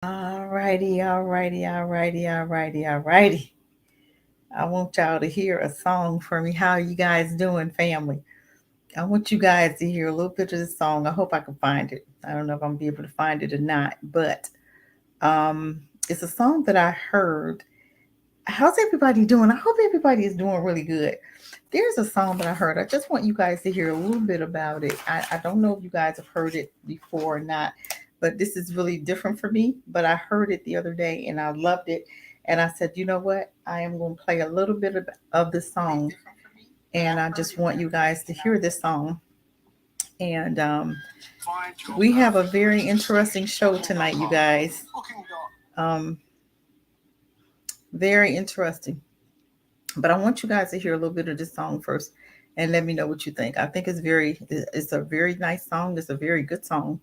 All righty. I want y'all to hear a song for me. How you guys doing, family? I want you guys to hear a little bit of this song. I hope I can find it. I don't know if I'm gonna be able to find it or not, but um, it's a song that I heard. How's everybody doing? I hope everybody is doing really good. There's a song that I heard. I just want you guys to hear a little bit about it. I don't know if you guys have heard it before or not, but this is really different for me. But I heard it the other day and I loved it. And I said, you know what? I am going to play a little bit of this song. And I just want you guys to hear this song. And we have a very interesting show tonight, you guys. Um, very interesting. But I want you guys to hear a little bit of this song first and let me know what you think. I think it's a very nice song. It's a very good song.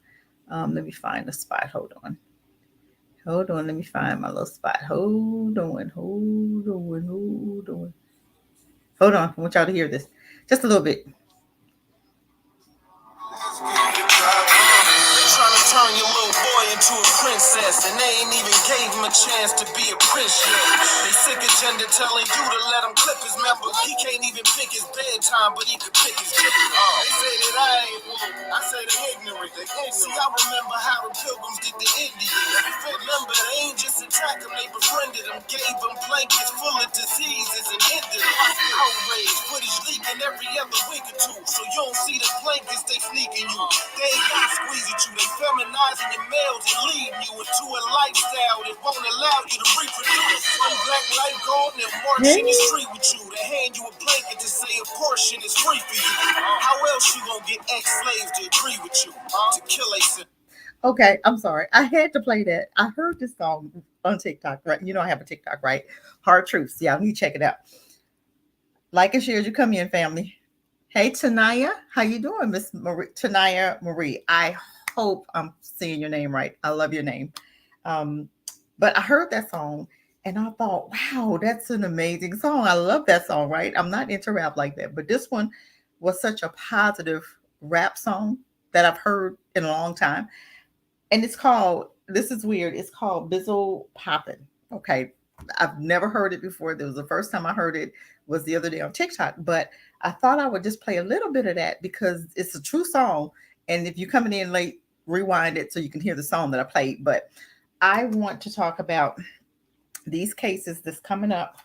Let me find the spot. Hold on. Let me find my little spot. Hold on. I want y'all to hear this just a little bit. Trying to turn your little boy into a princess, and they ain't even gave him a chance to be a prince yet. They sick agenda telling you to let him clip his member. He can't even pick his bedtime, but he could pick his gender. They say that I ain't woke. I say they ignorant. See, I remember how the pilgrims did the Indians. Remember, they ain't just attacked them, they befriended them, gave them blankets full of diseases and ended them. Outrage, footage leaking every other week or two, so you don't see the blankets they sneaking you. They ain't got squeeze at you, they feminizing your males and leading you into a lifestyle that won't allow you to reproduce. One black light gold and march in the street with you, to hand you a blanket to say a portion is free for you. How else you gonna get ex-slaves to agree with you? To kill a sin. Okay, I'm sorry. I had to play that. I heard this song on TikTok, right? You know I have a TikTok, right? Hard Truths. Yeah, you check it out. Like and share as you come in, family. Hey, Tanaya, how you doing, Miss Marie? Tanaya Marie. I hope I'm saying your name right. I love your name. Um, but I heard that song and I thought, wow, that's an amazing song. I love that song, right? I'm not into rap like that, but this one was such a positive rap song that I've heard in a long time. And it's called, this is weird, it's called Bizzle Poppin'. Okay. I've never heard it before. There was the first time I heard it was the other day on TikTok, but I thought I would just play a little bit of that because it's a true song. And if you're coming in late, rewind it so you can hear the song that I played. But I want to talk about these cases that's coming up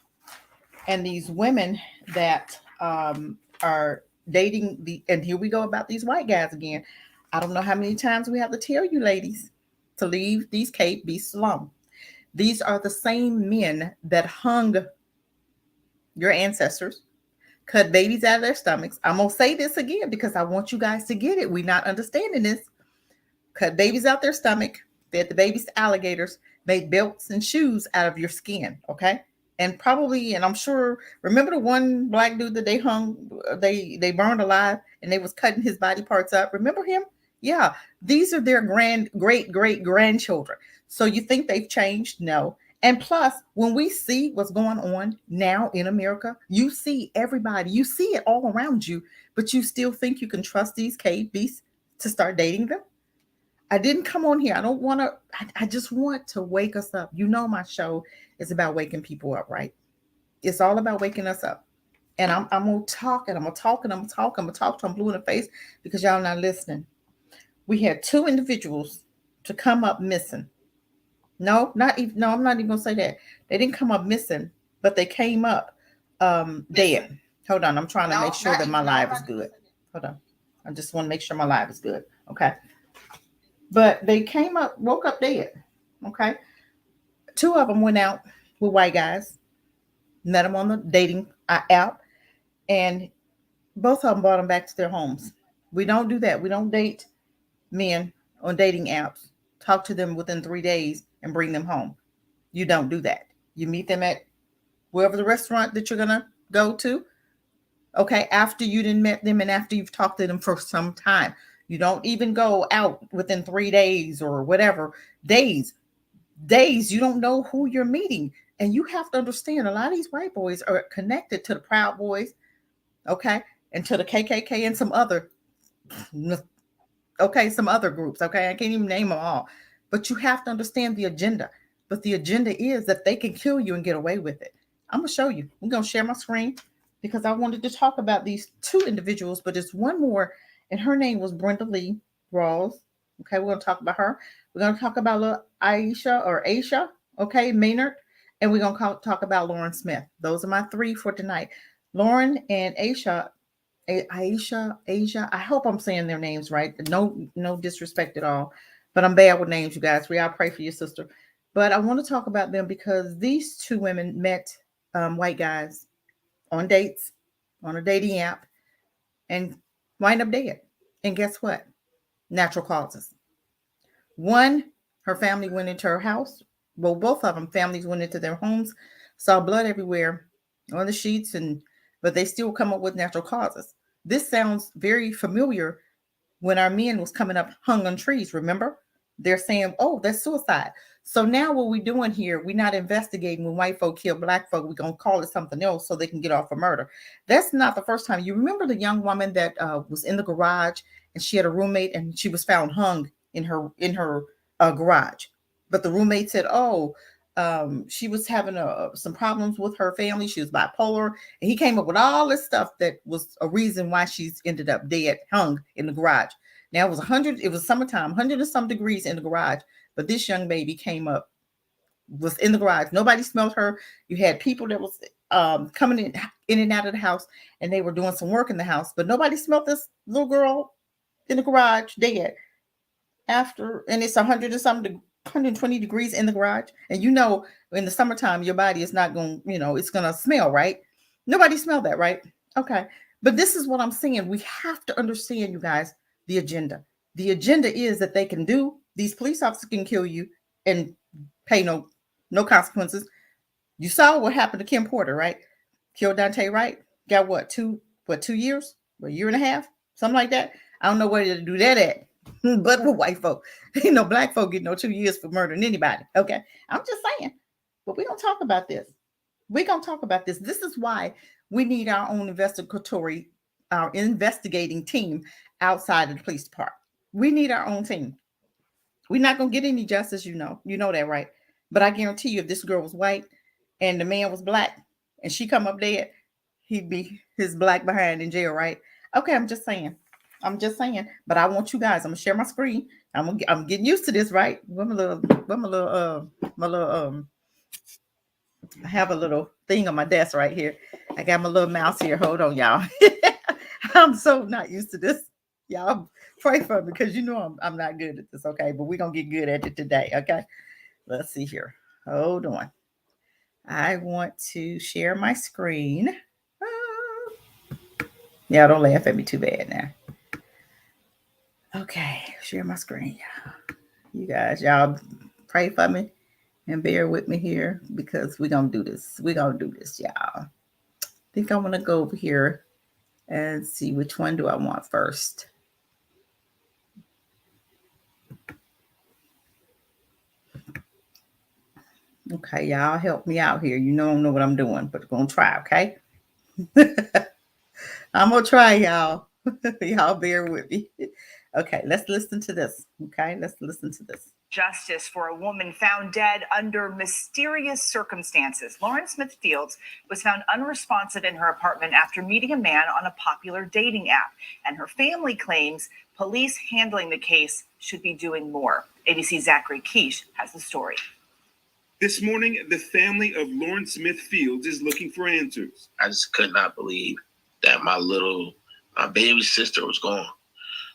and these women that are dating and here we go about these white guys again. I don't know how many times we have to tell you ladies to leave these Cape beasts alone. These are the same men that hung your ancestors, cut babies out of their stomachs. I'm going to say this again because I want you guys to get it. We're not understanding this. Cut babies out their stomach, fed the babies to alligators, made belts and shoes out of your skin. Okay. And probably, and I'm sure, remember the one black dude that they hung, they burned alive and they was cutting his body parts up. Remember him? Yeah. These are their great grandchildren. So you think they've changed? No. And plus, when we see what's going on now in America, you see everybody, you see it all around you, but you still think you can trust these cave beasts to start dating them? I didn't come on here. I don't want to, I just want to wake us up. You know, my show is about waking people up, right? It's all about waking us up. And I'm going to talk and I'm going to talk and I'm going to talk. I'm going to talk till I'm blue in the face because y'all not listening. We had two individuals to come up missing. No, not even, no, I'm not even going to say that. They didn't come up missing, but they came up dead. Hold on. I'm trying to make sure that my live is good. Hold on. I just want to make sure my live is good. Okay. But they came up, woke up dead. Okay. Two of them went out with white guys, met them on the dating app, and both of them brought them back to their homes. We don't do that. We don't date men on dating apps, talk to them within 3 days and bring them home. You don't do that. You meet them at wherever the restaurant that you're going to go to. Okay. After you didn't met them and after you've talked to them for some time. You don't even go out within 3 days or whatever days. You don't know who you're meeting. And you have to understand a lot of these white boys are connected to the Proud Boys, okay, and to the KKK and some other, okay, some other groups, okay. I can't even name them all. But you have to understand the agenda. But the agenda is that they can kill you and get away with it. I'm going to show you. I'm going to share my screen because I wanted to talk about these two individuals, but there's one more, and her name was Brenda Rawls. Okay, we're going to talk about her. We're going to talk about little Aisha or Aisha, okay, Maynard, and we're going to talk about Lauren Smith. Those are my three for tonight. Lauren and Aisha, Aisha. I hope I'm saying their names right. No disrespect at all, but I'm bad with names, you guys. We all pray for your sister. But I want to talk about them because these two women met white guys on dates, on a dating app, and wind up dead. And guess what? Natural causes. One, her family went into her house. Well, both of them families went into their homes, saw blood everywhere on the sheets, and but they still come up with natural causes. This sounds very familiar when our men was coming up hung on trees. Remember, they're saying, "Oh, that's suicide." So now what we're doing here, we're not investigating when white folk kill black folk. We're gonna call it something else so they can get off a murder. That's not the first time. You remember the young woman that was in the garage and she had a roommate and she was found hung in her garage, but the roommate said, "Oh, she was having some problems with her family. She was bipolar," and he came up with all this stuff that was a reason why she's ended up dead, hung in the garage. Now it was 100. It was summertime, 100 and some degrees in the garage, but this young baby came up, was in the garage. Nobody smelled her. You had people that was coming in and out of the house, and they were doing some work in the house, but nobody smelled this little girl in the garage dead after, and it's 100 and something 120 degrees in the garage, and in the summertime your body is not going, it's going to smell, right? Nobody smelled that, right? Okay, but this is what I'm saying. We have to understand, you guys, the agenda is that they can do, these police officers can kill you and pay no consequences. You saw what happened to Kim Porter, right? Killed Dante Wright, got what, 2 years, a year and a half, something like that. I don't know where to do that at. But with white folk, black folk get no 2 years for murdering anybody. Okay, I'm just saying. But we're gonna talk about this. We're gonna talk about this. This is why we need our investigating team outside of the police department. We need our own team. We're not gonna get any justice, You know that, right? But I guarantee you, if this girl was white and the man was black and she come up dead, he'd be his black behind in jail, right? Okay, I'm just saying. But I want you guys. I'm gonna share my screen. I'm getting used to this, right? I have a little thing on my desk right here. I got my little mouse here. Hold on, y'all. I'm so not used to this. Y'all pray for me because I'm not good at this, okay? But we're gonna get good at it today, okay? Let's see here. Hold on. I want to share my screen. Y'all don't laugh at me too bad now. Okay, share my screen. You guys, y'all pray for me and bear with me here because we're going to do this. Y'all. I think I want to go over here and see which one do I want first. Okay, y'all help me out here. I don't know what I'm doing, but I'm going to try, okay? I'm going to try, y'all. Y'all bear with me. Okay, let's listen to this. Okay, let's listen to this. Justice for a woman found dead under mysterious circumstances. Lauren Smith Fields was found unresponsive in her apartment after meeting a man on a popular dating app, and her family claims police handling the case should be doing more. ABC's Zachary Quiche has the story. This morning, the family of Lauren Smith Fields is looking for answers. I just could not believe that my baby sister was gone.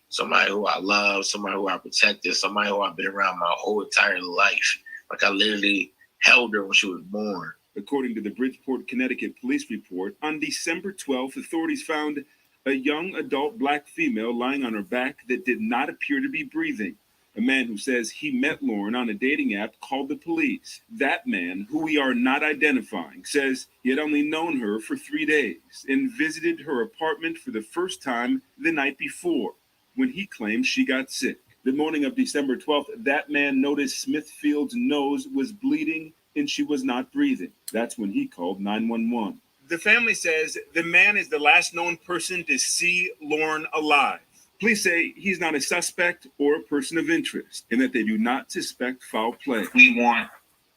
Somebody who I love, somebody who I protected, somebody who I've been around my whole entire life. Like I literally held her when she was born. According to the Bridgeport, Connecticut police report, on December 12th, authorities found a young adult black female lying on her back that did not appear to be breathing. A man who says he met Lauren on a dating app called the police. That man, who we are not identifying, says he had only known her for 3 days and visited her apartment for the first time the night before, when he claimed she got sick. The morning of December 12th, that man noticed Smithfield's nose was bleeding and she was not breathing. That's when he called 911. The family says the man is the last known person to see Lauren alive. Police say he's not a suspect or a person of interest and that they do not suspect foul play. We want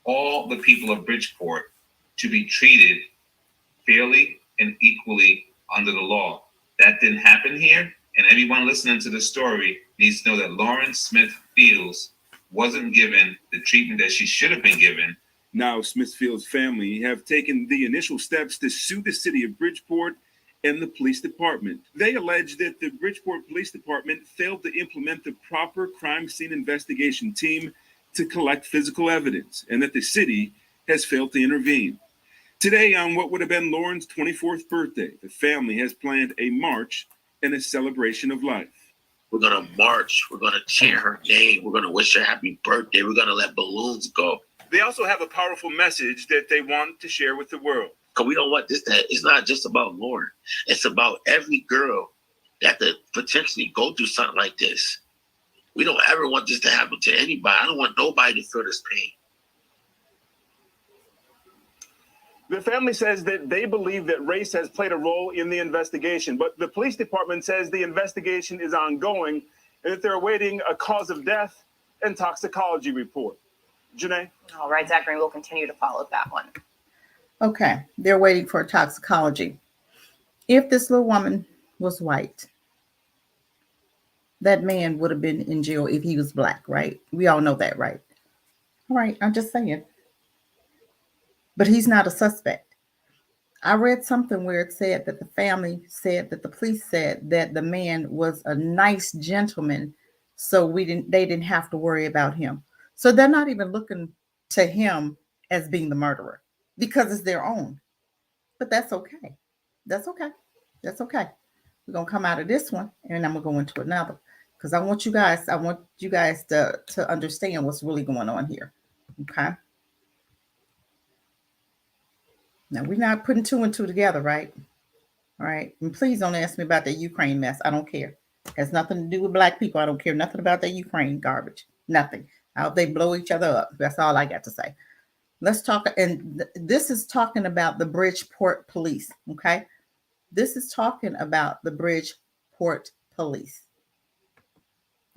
all the people of Bridgeport to be treated fairly and equally under the law. That didn't happen here, and everyone listening to the story needs to know that Lauren Smith Fields wasn't given the treatment that she should have been given. Now, Smithfield's family have taken the initial steps to sue the city of Bridgeport and the police department. They allege that the Bridgeport Police Department failed to implement the proper crime scene investigation team to collect physical evidence, and that the city has failed to intervene. Today, on what would have been Lauren's 24th birthday, the family has planned a march and a celebration of life. We're going to march. We're going to chant her name. We're going to wish her happy birthday. We're going to let balloons go. They also have a powerful message that they want to share with the world. Because we don't want this to, it's not just about Lauren. It's about every girl that could potentially go through something like this. We don't ever want this to happen to anybody. I don't want nobody to feel this pain. The family says that they believe that race has played a role in the investigation, but the police department says the investigation is ongoing and that they're awaiting a cause of death and toxicology report. Janae? All right, Zachary, we'll continue to follow that one. Okay, they're waiting for toxicology. If this little woman was white, that man would have been in jail if he was black, right? We all know that, right? All right, I'm just saying. But he's not a suspect. I read something where it said that the family said that the police said that the man was a nice gentleman, so they didn't have to worry about him. So they're not even looking to him as being the murderer because it's their own. But that's okay. That's okay. That's okay. We're gonna come out of this one and I'm gonna go into another because I want you guys to understand what's really going on here. Okay. Now, we're not putting two and two together, right? All right. And please don't ask me about that Ukraine mess. I don't care. It has nothing to do with black people. I don't care nothing about that Ukraine garbage. Nothing. I hope they blow each other up. That's all I got to say. Let's talk. And this is talking about the Bridgeport police. Okay. This is talking about the Bridgeport police.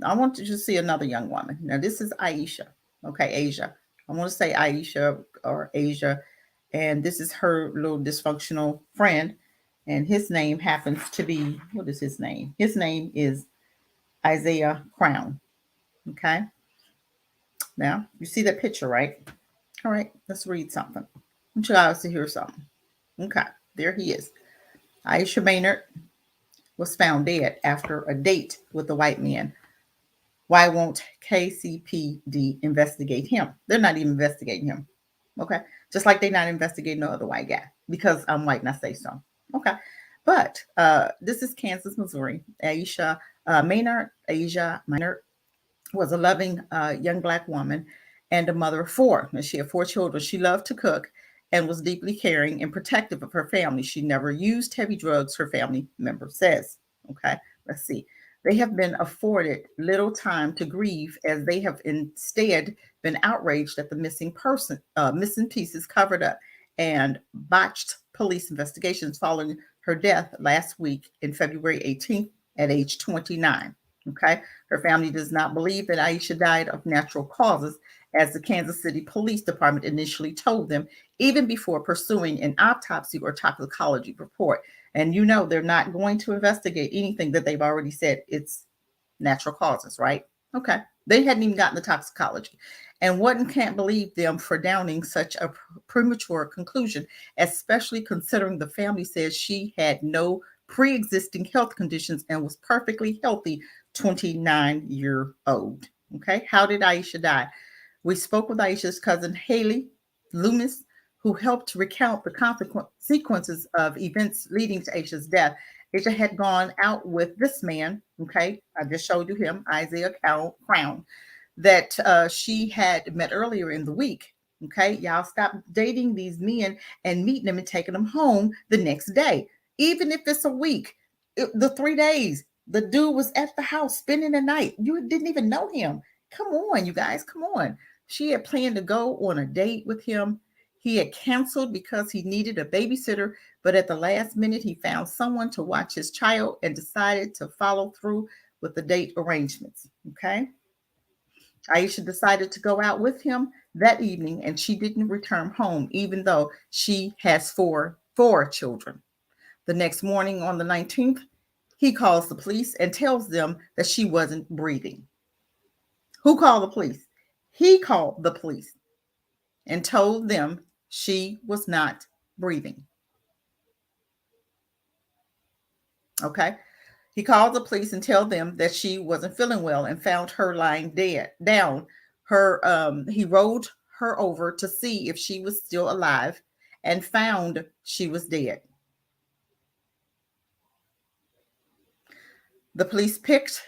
I want you to see another young woman. Now, this is Aisha. Okay. Asia. I want to say Aisha or Asia. And this is her little dysfunctional friend. And his name happens to be, what is his name? His name is Isaiah Crown. Okay. Now, you see that picture, right? All right. Let's read something. I want you guys to hear something. Okay. There he is. Aisha Maynard was found dead after a date with a white man. Why won't KCPD investigate him? They're not even investigating him. Okay. Just like they're not investigating no other white guy because I'm white and I say so. Okay. But this is Kansas, Missouri. Aisha Maynard was a loving young black woman and a mother of four. And she had four children. She loved to cook and was deeply caring and protective of her family. She never used heavy drugs, her family member says. Okay. Let's see. They have been afforded little time to grieve as they have instead been outraged at the missing pieces covered up and botched police investigations following her death last week in February 18th at age 29. Okay. Her family does not believe that Aisha died of natural causes, as the Kansas City Police Department initially told them, even before pursuing an autopsy or toxicology report. And you know, they're not going to investigate anything that they've already said it's natural causes, right? Okay. They hadn't even gotten the toxicology. And one can't believe them for downing such a premature conclusion, especially considering the family says she had no pre-existing health conditions and was perfectly healthy 29-year-old. Okay. How did Aisha die? We spoke with Aisha's cousin, Haley Loomis, who helped recount the sequences of events leading to Aisha's death. Aisha had gone out with this man, okay, I just showed you him, Isaiah Crown, that she had met earlier in the week, okay? Y'all stop dating these men and meeting them and taking them home the next day. Even if it's a week, the 3 days, the dude was at the house spending the night. You didn't even know him. Come on, you guys, come on. She had planned to go on a date with him. He had canceled because he needed a babysitter, but at the last minute, he found someone to watch his child and decided to follow through with the date arrangements. Okay. Aisha decided to go out with him that evening, and she didn't return home, even though she has four children. The next morning on the 19th, he calls the police and tells them that she wasn't breathing. Who called the police? He called the police and told them she was not breathing. Okay. He called the police and told them that she wasn't feeling well and found her lying dead down. He rolled her over to see if she was still alive and found she was dead. The police picked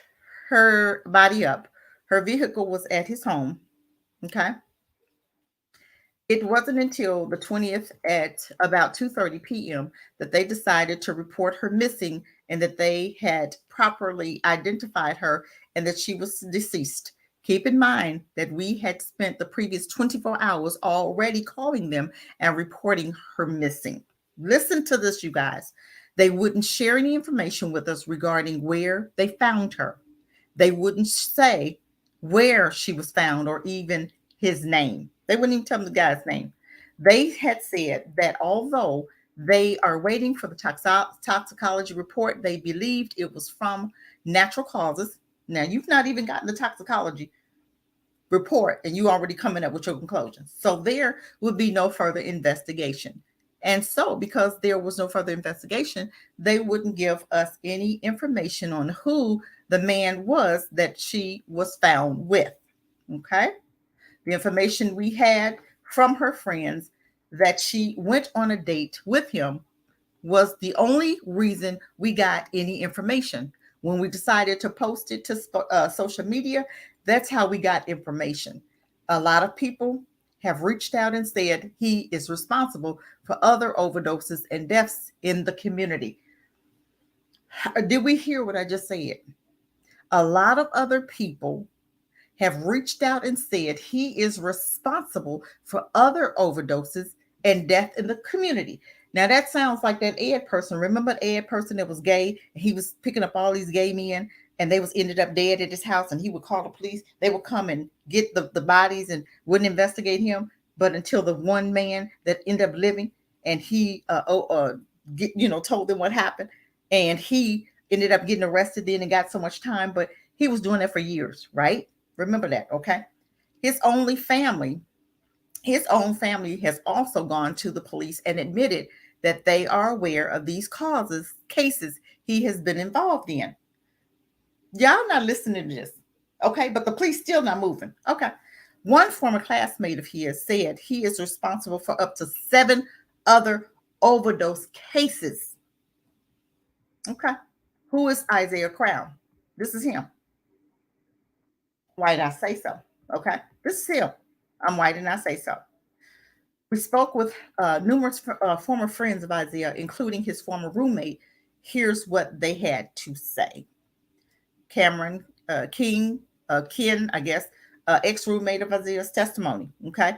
her body up. Her vehicle was at his home. Okay. It wasn't until the 20th at about 2:30 p.m. that they decided to report her missing and that they had properly identified her and that she was deceased. Keep in mind that we had spent the previous 24 hours already calling them and reporting her missing. Listen to this, you guys. They wouldn't share any information with us regarding where they found her. They wouldn't say where she was found or even his name. They wouldn't even tell them the guy's name. They had said that although they are waiting for the toxicology report, they believed it was from natural causes. Now, you've not even gotten the toxicology report and you already coming up with your conclusions. So there would be no further investigation. And so because there was no further investigation, they wouldn't give us any information on who the man was that she was found with. Okay. The information we had from her friends that she went on a date with him was the only reason we got any information. When we decided to post it to social media, that's how we got information. A lot of people have reached out and said he is responsible for other overdoses and deaths in the community. Did we hear what I just said? A lot of other people have reached out and said he is responsible for other overdoses and death in the community. Now that sounds like that Ed person. Remember the Ed person that was gay? He was picking up all these gay men and they was ended up dead at his house, and he would call the police. They would come and get the bodies and wouldn't investigate him. But until the one man that ended up living and he told them what happened, and he ended up getting arrested then and got so much time, but he was doing that for years, right? Remember that, okay? His own family has also gone to the police and admitted that they are aware of these cases he has been involved in. Y'all not listening to this, okay? But the police still not moving, okay? One former classmate of his said he is responsible for up to 7 other overdose cases. Okay. Who is Isaiah Crown? This is him. Why did I say so? Okay. This is him. Why didn't I say so? We spoke with numerous former friends of Isaiah, including his former roommate. Here's what they had to say. Cameron Ken, I guess, ex-roommate of Isaiah's testimony. Okay.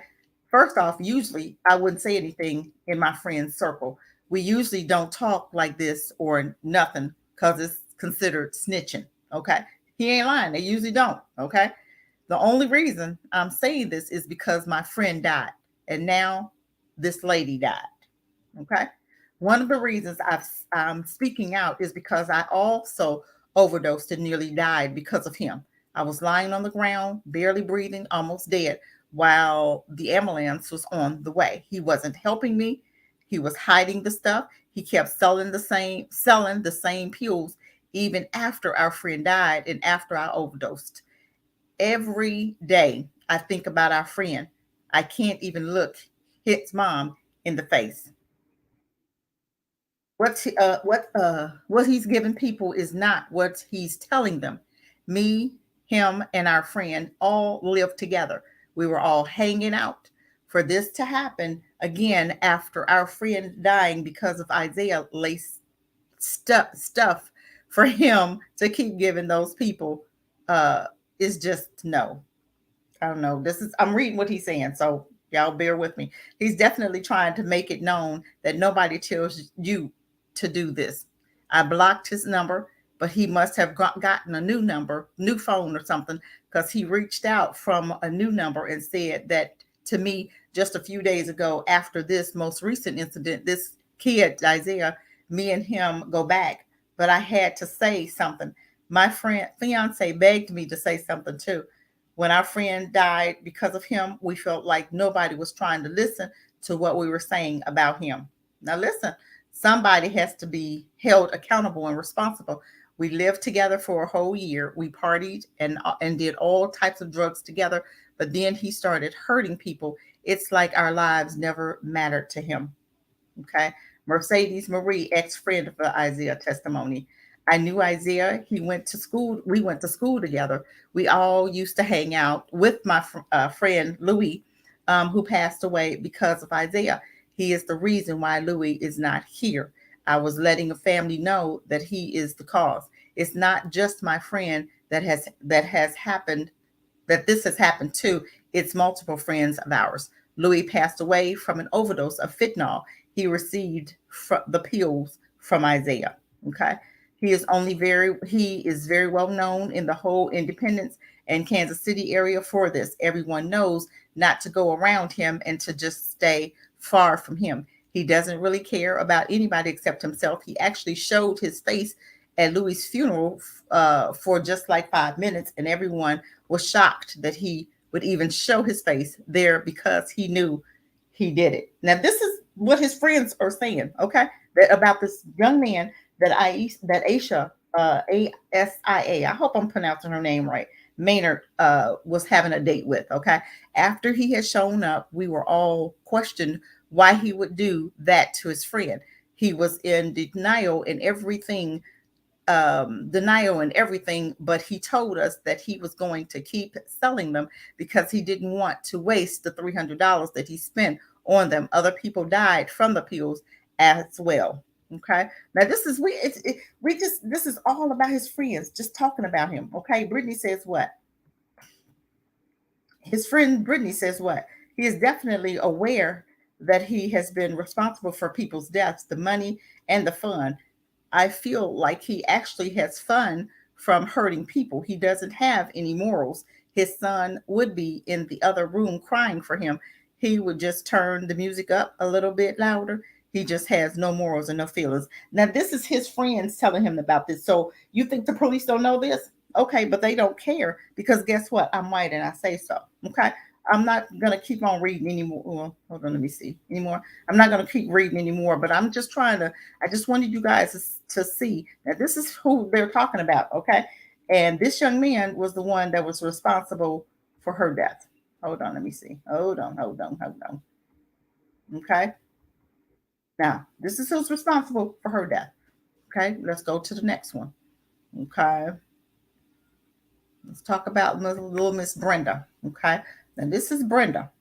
First off, usually I wouldn't say anything in my friend's circle. We usually don't talk like this or nothing because it's considered snitching. Okay. He ain't lying. They usually don't. Okay. The only reason I'm saying this is because my friend died and now this lady died. Okay. One of the reasons I'm speaking out is because I also overdosed and nearly died because of him. I was lying on the ground, barely breathing, almost dead, while the ambulance was on the way. He wasn't helping me. He was hiding the stuff. He kept selling the same pills even after our friend died and after I overdosed. Every day I think about our friend. I can't even look his mom in the face. What he's giving people is not what he's telling them. Me, him, and our friend all lived together. We were all hanging out. For this to happen again after our friend dying because of Isaiah laced stuff for him to keep giving those people is just no. I don't know. I'm reading what he's saying, so y'all bear with me. He's definitely trying to make it known that nobody tells you to do this. I blocked his number but he must have gotten a new number, new phone or something, because he reached out from a new number and said that to me just a few days ago after this most recent incident, this kid, Isaiah, me and him go back, but I had to say something. My fiance begged me to say something too. When our friend died because of him, we felt like nobody was trying to listen to what we were saying about him. Now, listen, somebody has to be held accountable and responsible. We lived together for a whole year. We partied and did all types of drugs together. But then he started hurting people. It's like our lives never mattered to him. Okay. Mercedes Marie, ex-friend of Isaiah testimony. I knew Isaiah. He went to school. We went to school together. We all used to hang out with my friend Louis, who passed away because of Isaiah. He is the reason why Louis is not here. I was letting a family know that he is the cause. It's not just my friend that has happened, that this has happened to. It's multiple friends of ours. Louis passed away from an overdose of fentanyl. He received the pills from Isaiah. Okay. He is very well known in the whole Independence and Kansas City area for this. Everyone knows not to go around him and to just stay far from him. He doesn't really care about anybody except himself. He actually showed his face at Louis' funeral for just like 5 minutes, and everyone was shocked that he would even show his face there because he knew he did it. Now, this is what his friends are saying, okay, about this young man that Aisha, ASIA, I hope I'm pronouncing her name right, Maynard was having a date with, okay? After he had shown up, we were all questioned why he would do that to his friend. He was in denial and everything, but he told us that he was going to keep selling them because he didn't want to waste the $300 that he spent on them. Other people died from the pills as well. Okay. Now this is this is all about his friends, just talking about him. Okay. Brittany says what? His friend Brittany says what? He is definitely aware that he has been responsible for people's deaths, the money and the fun. I feel like he actually has fun from hurting people. He doesn't have any morals. His son would be in the other room crying for him. He would just turn the music up a little bit louder. He just has no morals and no feelings. Now, this is his friends telling him about this. So you think the police don't know this? Okay, but they don't care because guess what? I'm white and I say so. Okay. I'm not going to keep on reading anymore. Well, hold on, let me see anymore. I'm not going to keep reading anymore, but I'm just I just wanted you guys to see that this is who they're talking about. Okay. And this young man was the one that was responsible for her death. Hold on, let me see. Hold on. Okay. Now, this is who's responsible for her death. Okay. Let's go to the next one. Okay. Let's talk about little Miss Brenda. Okay. And this is Brenda.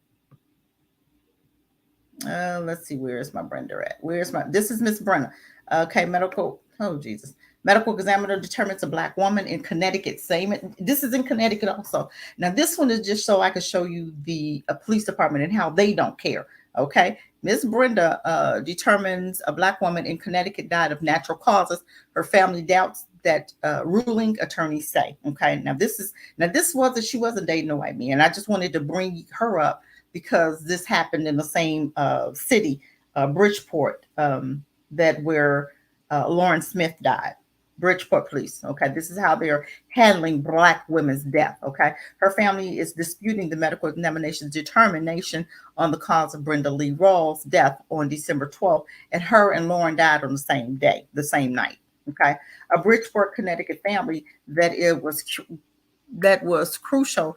Let's see, where is my Brenda at? This is Miss Brenda. Okay, medical examiner determines a Black woman in Connecticut. This is in Connecticut also. Now, this one is just so I can show you the police department and how they don't care. Okay, Miss Brenda determines a Black woman in Connecticut died of natural causes. Her family doubts that ruling, attorneys say. Okay, she wasn't dating a white man. I just wanted to bring her up because this happened in the same city, Bridgeport, where Lauren Smith died. Bridgeport police. Okay, this is how they're handling Black women's death. Okay, her family is disputing the medical examination's determination on the cause of Brenda Lee Rawls' death on December 12th, and her and Lauren died on the same day, the same night. Okay, a Bridgeport, Connecticut family that was critical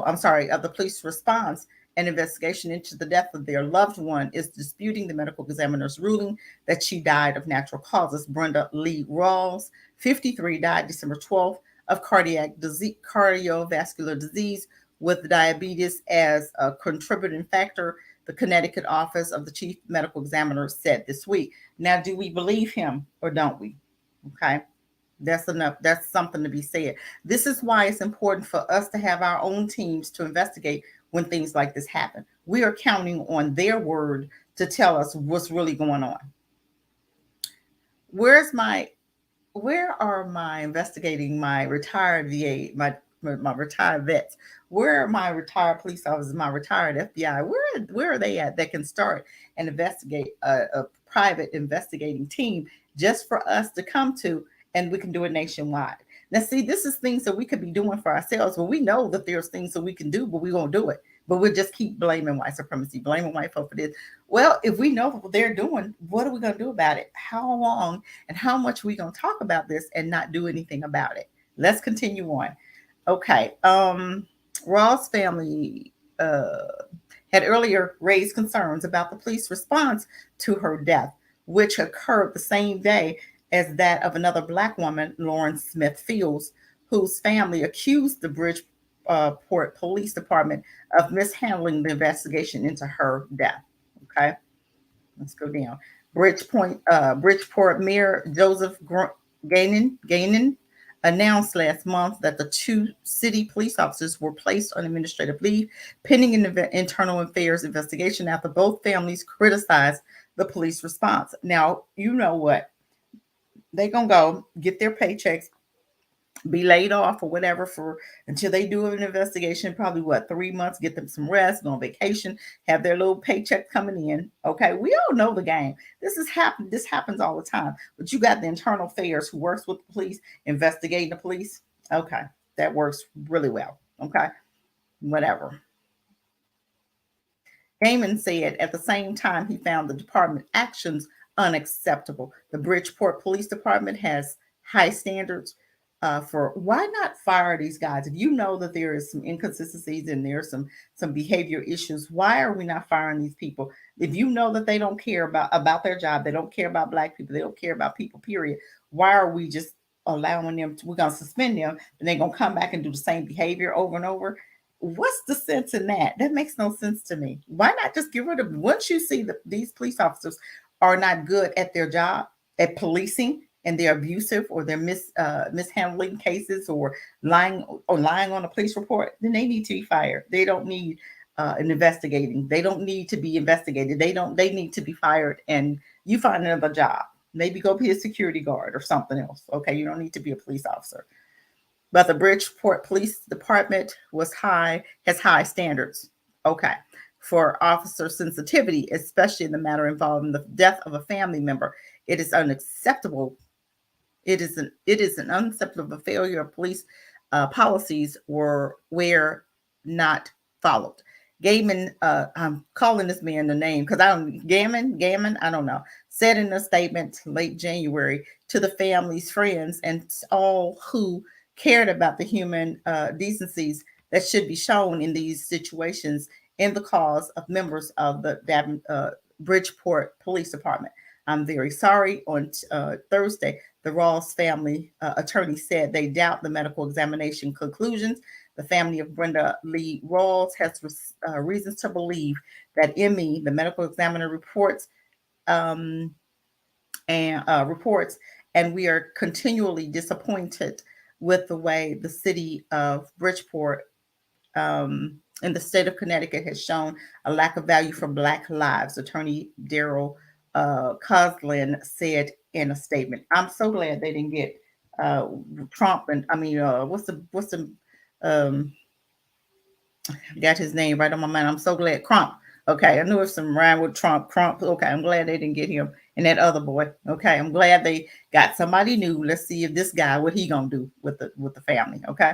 of the police response and investigation into the death of their loved one is disputing the medical examiner's ruling that she died of natural causes. Brenda Lee Rawls, 53, died December 12th of cardiovascular disease with diabetes as a contributing factor, the Connecticut office of the chief medical examiner said this week. Now, do we believe him or don't we? Okay. That's enough. That's something to be said. This is why it's important for us to have our own teams to investigate when things like this happen. We are counting on their word to tell us what's really going on. Where's my where are my investigating my retired VA, my retired vets? Where are my retired police officers, my retired FBI? Where are they at that can start and investigate a private investigating team just for us to come to, and we can do it nationwide. Now, see, this is things that we could be doing for ourselves, but we know that there's things that we can do, but we won't do it. But we'll just keep blaming white supremacy, blaming white folk for this. Well, if we know what they're doing, what are we going to do about it? How long and how much are we going to talk about this and not do anything about it? Let's continue on. Okay. Rawls family had earlier raised concerns about the police response to her death, which occurred the same day as that of another Black woman, Lauren Smith Fields, whose family accused the Bridgeport Police Department of mishandling the investigation into her death. Okay, let's go down. Bridgeport Mayor Joseph Gainan announced last month that the two city police officers were placed on administrative leave pending an internal affairs investigation after both families criticized the police response. Now, you know what? They're going to go get their paychecks, be laid off or whatever for until they do an investigation, probably 3 months, get them some rest, go on vacation, have their little paycheck coming in. Okay, we all know the game. This happens all the time. But you got the internal affairs who works with the police, investigating the police. Okay, that works really well. Okay, whatever. Gaiman said at the same time he found the department actions unacceptable. The Bridgeport Police Department has high standards for why not fire these guys? If you know that there is some inconsistencies and there's some behavior issues, why are we not firing these people? If you know that they don't care about their job, they don't care about Black people, they don't care about people, period. Why are we just allowing them we're going to suspend them and they're going to come back and do the same behavior over and over? What's the sense in that? That makes no sense to me. Why not just get rid of them? Once you see that these police officers are not good at their job, at policing, and they're abusive or they're mishandling cases or lying on a police report, then they need to be fired. They don't need an investigating. They don't need to be investigated. They need to be fired, and you find another job. Maybe go be a security guard or something else. Okay, you don't need to be a police officer. But the Bridgeport Police Department has high standards. Okay, for officer sensitivity, especially in the matter involving the death of a family member. It is unacceptable. It is an unacceptable failure of police policies were not followed. Gaiman, I'm calling this man the name because Gammon, I don't know, said in a statement late January to the family's friends and all who cared about the human decencies that should be shown in these situations in the cause of members of the Bridgeport Police Department. I'm very sorry. On Thursday, the Rawls family attorney said they doubt the medical examination conclusions. The family of Brenda Lee Rawls has reasons to believe that ME, the medical examiner, reports, and we are continually disappointed with the way the city of Bridgeport in the state of Connecticut has shown a lack of value for Black lives. Attorney Daryl Coslin said in a statement. I'm so glad they didn't get Trump and what's the got his name right on my mind. I'm so glad Crump. Okay, I knew it was some rhyme with Trump. Crump. Okay, I'm glad they didn't get him and that other boy. Okay, I'm glad they got somebody new. Let's see if this guy what he gonna do with the family. Okay.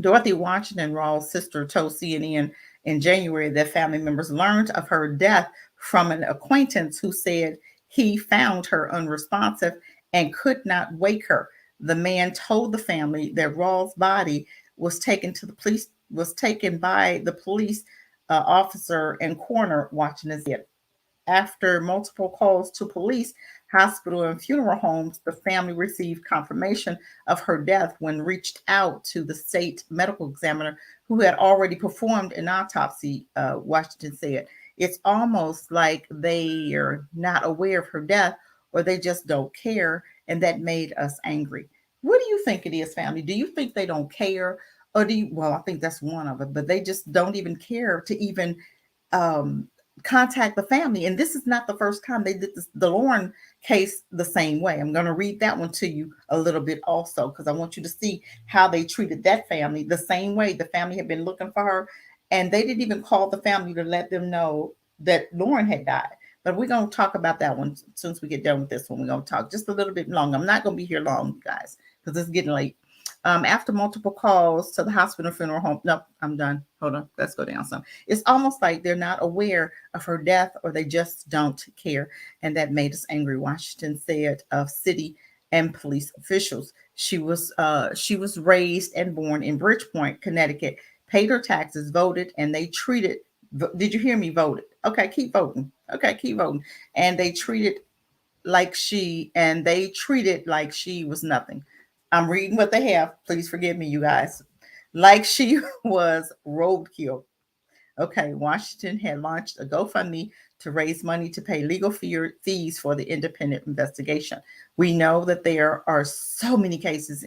Dorothy Washington Rawls' sister told CNN in January that family members learned of her death from an acquaintance who said he found her unresponsive and could not wake her. The man told the family that Rawls' body was taken by the police officer and coroner watching his death. After multiple calls to police, hospital, and funeral homes, the family received confirmation of her death when reached out to the state medical examiner who had already performed an autopsy, Washington said. It's almost like they are not aware of her death or they just don't care, and that made us angry. What do you think it is, family? Do you think they don't care? Or I think that's one of it, but they just don't even care to even contact the family. And this is not the first time they did this, the Lauren case the same way. I'm going to read that one to you a little bit also, because I want you to see how they treated that family the same way. The family had been looking for her, and they didn't even call the family to let them know that Lauren had died. But we're going to talk about that one since we get done with this one. We're going to talk just a little bit long. I'm not going to be here long, guys, because it's getting late. After multiple calls to the hospital funeral home. Nope, I'm done. Hold on. Let's go down some. It's almost like they're not aware of her death, or they just don't care. And that made us angry. Washington said of city and police officials. She was raised and born in Bridgeport, Connecticut, paid her taxes, voted, and they treated. Did you hear me? Voted. Okay, keep voting. Okay, keep voting. And they treated like she was nothing. I'm reading what they have. Please forgive me, you guys. Like she was roadkill. Okay, Washington had launched a GoFundMe to raise money to pay legal fees for the independent investigation. We know that there are so many cases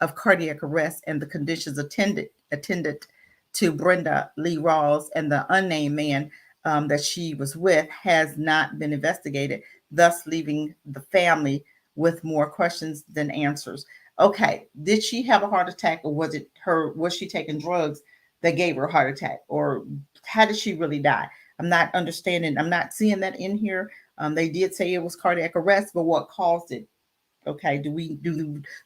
of cardiac arrest, and the conditions attended to Brenda Rawls, and the unnamed man that she was with has not been investigated, thus leaving the family with more questions than answers. Okay, did she have a heart attack, or was she taking drugs that gave her a heart attack, or how did she really die? I'm not understanding. I'm not seeing that in here. They did say it was cardiac arrest, but what caused it? Okay, do we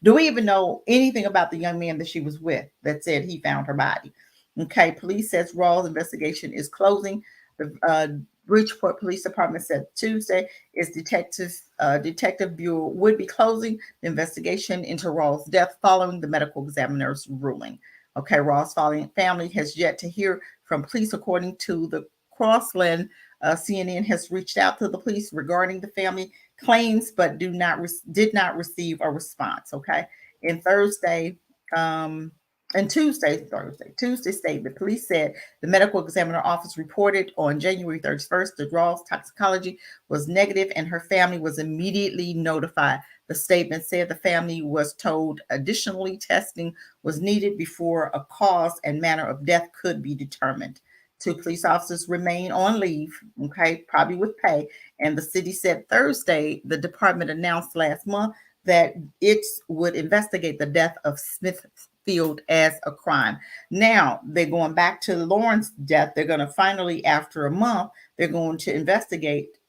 even know anything about the young man that she was with that said he found her body? Okay, police says Rawls' investigation is closing. The Bridgeport Police Department said Tuesday its detective bureau would be closing the investigation into Rawls' death following the medical examiner's ruling. Okay, Rawls' family has yet to hear from police, according to the Crossland. CNN has reached out to the police regarding the family claims, but did not receive a response. Okay, Tuesday statement, police said the medical examiner office reported on January 31st that Rawls' toxicology was negative and her family was immediately notified. The statement said the family was told additionally testing was needed before a cause and manner of death could be determined. 2 police officers remain on leave, okay, probably with pay. And the city said Thursday, the department announced last month that it would investigate the death of Smithfield as a crime. Now they're going back to Lauren's death. They're going to finally, after a month, they're going to investigate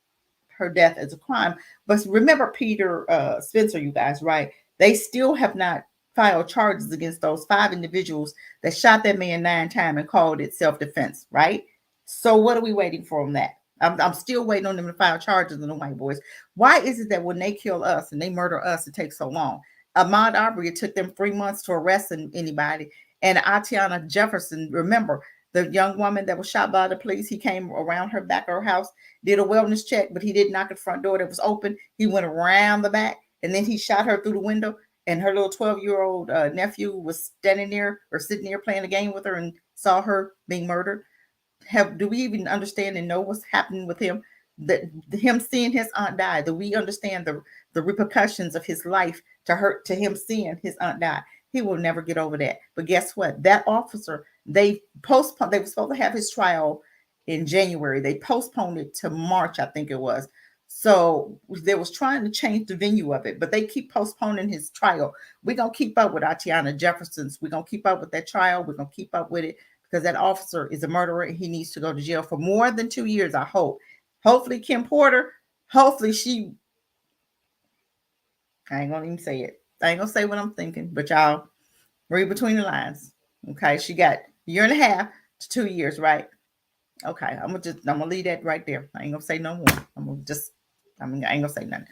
her death as a crime. But remember Peter Spencer, you guys, right? They still have not filed charges against those 5 individuals that shot that man 9 times and called it self-defense, right? So what are we waiting for on that? I'm still waiting on them to file charges on the white boys. Why is it that when they kill us and they murder us, it takes so long? Ahmaud Arbery, it took them 3 months to arrest anybody. And Atiana Jefferson, remember, the young woman that was shot by the police, he came around her back of her house, did a wellness check, but he didn't knock at the front door that was open. He went around the back, and then he shot her through the window. And her little 12-year-old nephew was sitting there playing a game with her and saw her being murdered. Do we even understand and know what's happening with him? That him seeing his aunt die, do we understand the repercussions of his life to him seeing his aunt die? He will never get over that. But guess what? That officer, they were supposed to have his trial in January. They postponed it to March, I think it was. So they was trying to change the venue of it, but they keep postponing his trial. We're going to keep up with Atiana Jefferson's. We're going to keep up with that trial. We're going to keep up with it because that officer is a murderer. He needs to go to jail for more than 2 years, I hope. Hopefully Kim Porter, I ain't going to even say it. I ain't going to say what I'm thinking, but y'all read between the lines. Okay, she got 1.5 to 2 years, right? Okay, I'm gonna leave that right there. I ain't gonna say no more. I ain't gonna say nothing.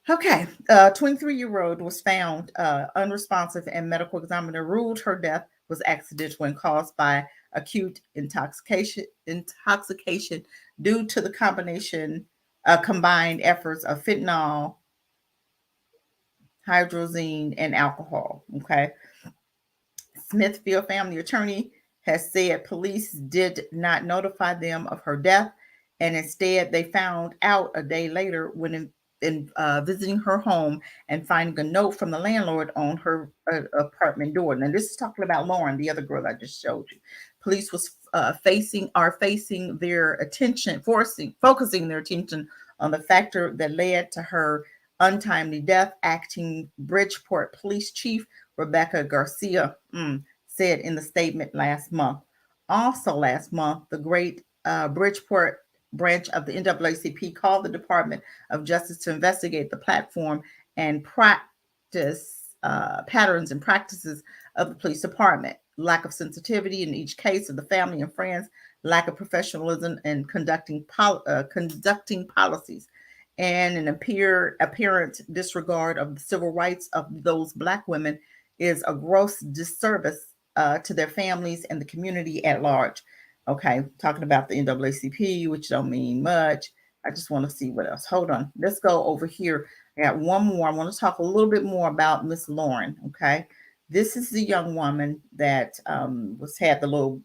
Okay, 23-year-old was found unresponsive, and medical examiner ruled her death was accidental when caused by acute intoxication due to the combined efforts of fentanyl, hydrazine, and alcohol. Okay, Smithfield family attorney has said police did not notify them of her death, and instead they found out a day later when visiting her home and finding a note from the landlord on her apartment door. Now, this is talking about Lauren, the other girl I just showed you. Police was facing their attention, focusing their attention on the factor that led to her untimely death. Acting Bridgeport Police Chief Rebecca Garcia said in the statement last month. Also last month, the great Bridgeport branch of the NAACP called the Department of Justice to investigate the platform and practice patterns and practices of the police department. Lack of sensitivity in each case of the family and friends, lack of professionalism in conducting policies, and an apparent disregard of the civil rights of those Black women is a gross disservice to their families and the community at large. Okay, talking about the NAACP, which don't mean much. I just want to see what else. Hold on. Let's go over here. I got one more. I want to talk a little bit more about Miss Lauren. Okay. This is the young woman that had the little,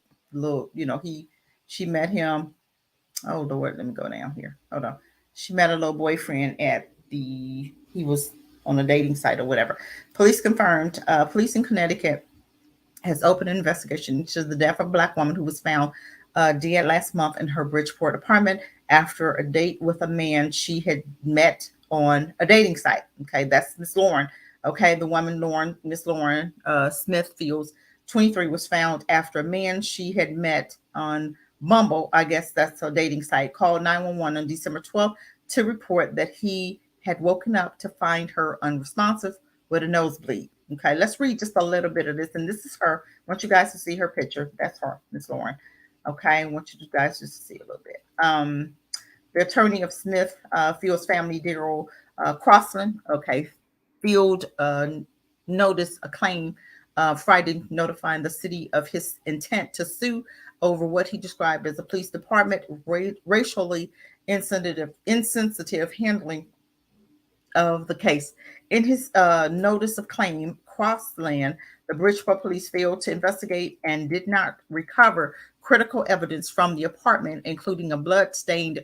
she met him. Oh Lord, let me go down here. Hold on. She met a little boyfriend he was on a dating site or whatever. Police confirmed, police in Connecticut has opened an investigation into the death of a Black woman who was found dead last month in her Bridgeport apartment after a date with a man she had met on a dating site. Okay, that's Miss Lauren. Okay, the woman Miss Lauren Smith Fields, 23, was found after a man she had met on Bumble, I guess that's a dating site, called 911 on December 12th to report that he had woken up to find her unresponsive with a nosebleed. Okay, let's read just a little bit of this. And this is her. I want you guys to see her picture. That's her, Miss Lauren. Okay, I want you guys just to see a little bit. The attorney of Smith Field's family, Daryl Crossland, okay, Field noticed a claim Friday notifying the city of his intent to sue over what he described as a police department racially insensitive handling of the case. In his notice of claim, Crossland, the Bridgeport police failed to investigate and did not recover critical evidence from the apartment, including a blood-stained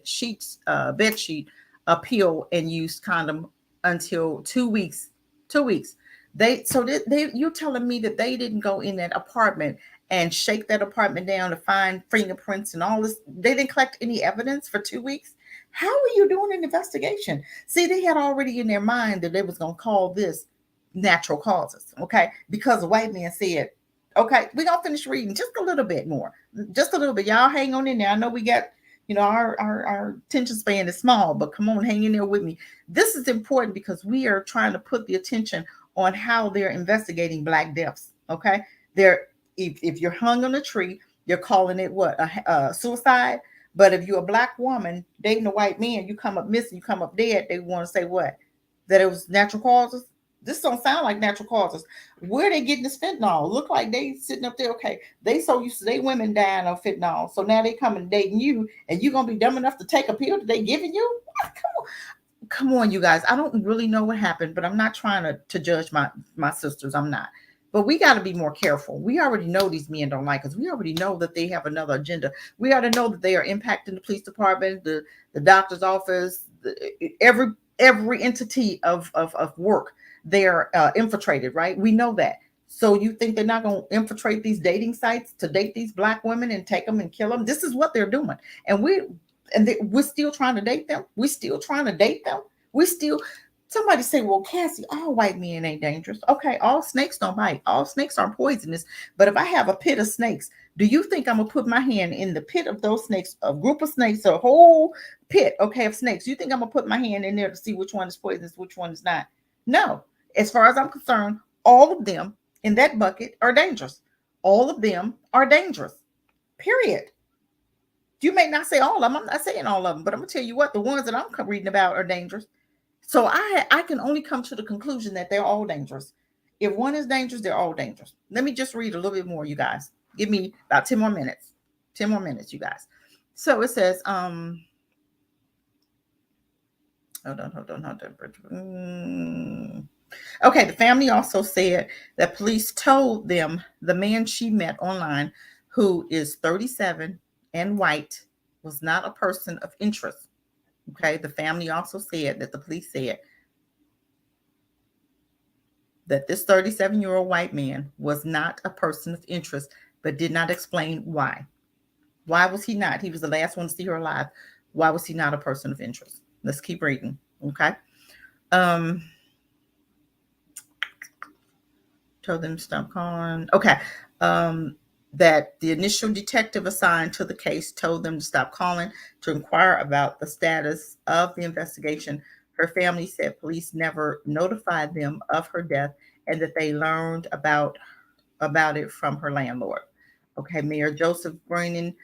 bed sheet, a pill, and used condom until 2 weeks. 2 weeks. You're telling me that they didn't go in that apartment and shake that apartment down to find fingerprints and all this? They didn't collect any evidence for 2 weeks. How are you doing an investigation? See, they had already in their mind that they was going to call this natural causes, okay? Because the white man said, okay, we're going to finish reading just a little bit more. Just a little bit. Y'all hang on in there. I know we got, our attention span is small, but come on, hang in there with me. This is important because we are trying to put the attention on how they're investigating Black deaths, okay? If you're hung on a tree, you're calling it what? A suicide? But if you're a Black woman dating a white man, you come up missing, you come up dead, they want to say what? That it was natural causes? This don't sound like natural causes. Where are they getting this fentanyl? Look like they sitting up there. Okay, they so used to they women dying of fentanyl. So now they coming dating you, and you're gonna be dumb enough to take a pill that they giving you? Come on, you guys. I don't really know what happened, but I'm not trying to judge my sisters. I'm not. But we got to be more careful. We already know these men don't like us. We already know that they have another agenda. We already know that they are impacting the police department, the doctor's office, every entity of work. They're infiltrated, right? We know that. So you think they're not going to infiltrate these dating sites to date these Black women and take them and kill them? This is what they're doing. And we're still trying to date them. We're still trying to date them. Somebody say, well, Cassie, all white men ain't dangerous. Okay, all snakes don't bite. All snakes are poisonous. But if I have a pit of snakes, do you think I'm going to put my hand in the pit of those snakes, a group of snakes, a whole pit, okay, of snakes? You think I'm going to put my hand in there to see which one is poisonous, which one is not? No. As far as I'm concerned, all of them in that bucket are dangerous. All of them are dangerous, period. You may not say all of them. I'm not saying all of them, but I'm going to tell you what, the ones that I'm reading about are dangerous. So I can only come to the conclusion that they're all dangerous. If one is dangerous, they're all dangerous. Let me just read a little bit more, you guys. Give me about 10 more minutes. 10 more minutes, you guys. So it says, hold on. Okay, the family also said that police told them the man she met online, who is 37 and white, was not a person of interest. Okay, the family also said that the police said that this 37-year-old white man was not a person of interest, but did not explain why. Why was he not? He was the last one to see her alive. Why was he not a person of interest? Let's keep reading. Okay. Told them to stop calling. Okay. That the initial detective assigned to the case told them to stop calling to inquire about the status of the investigation. Her family said police never notified them of her death and that they learned about it from her landlord. Okay, Mayor Joseph Brennan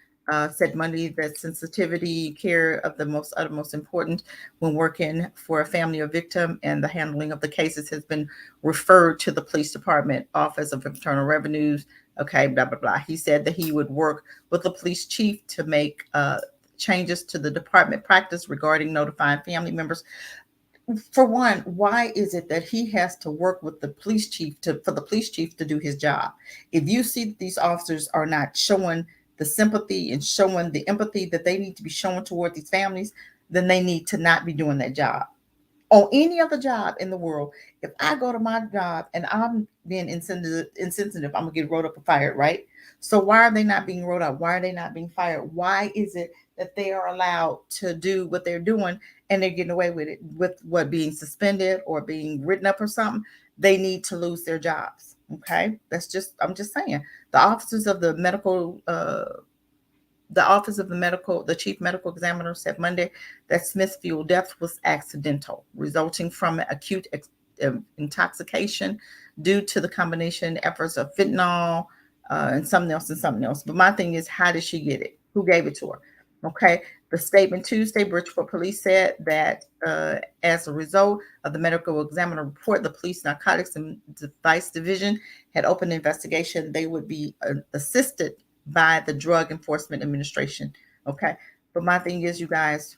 said Monday that sensitivity care of the most uttermost important when working for a family or victim, and the handling of the cases has been referred to the police department, Office of Internal Revenues. Okay, blah blah blah. He said that he would work with the police chief to make changes to the department practice regarding notifying family members. For one, why is it that he has to work with the police chief for the police chief to do his job? If you see that these officers are not showing the sympathy and showing the empathy that they need to be showing toward these families, then they need to not be doing that job. On any other job in the world, if I go to my job and I'm being insensitive, I'm gonna get rolled up and fired, right? So why are they not being rolled up? Why are they not being fired? Why is it that they are allowed to do what they're doing and they're getting away with it, with what, being suspended or being written up or something? They need to lose their jobs. Okay, I'm just saying. The officers of the medical the chief medical examiner said Monday that Smithfield's death was accidental, resulting from acute intoxication due to the combination efforts of fentanyl and something else. But my thing is, how did she get it? Who gave it to her? Okay. The statement Tuesday, Bridgeport Police said that as a result of the medical examiner report, the Police Narcotics and Device Division had opened an investigation. They would be assisted by the Drug Enforcement Administration. Okay. But my thing is, you guys,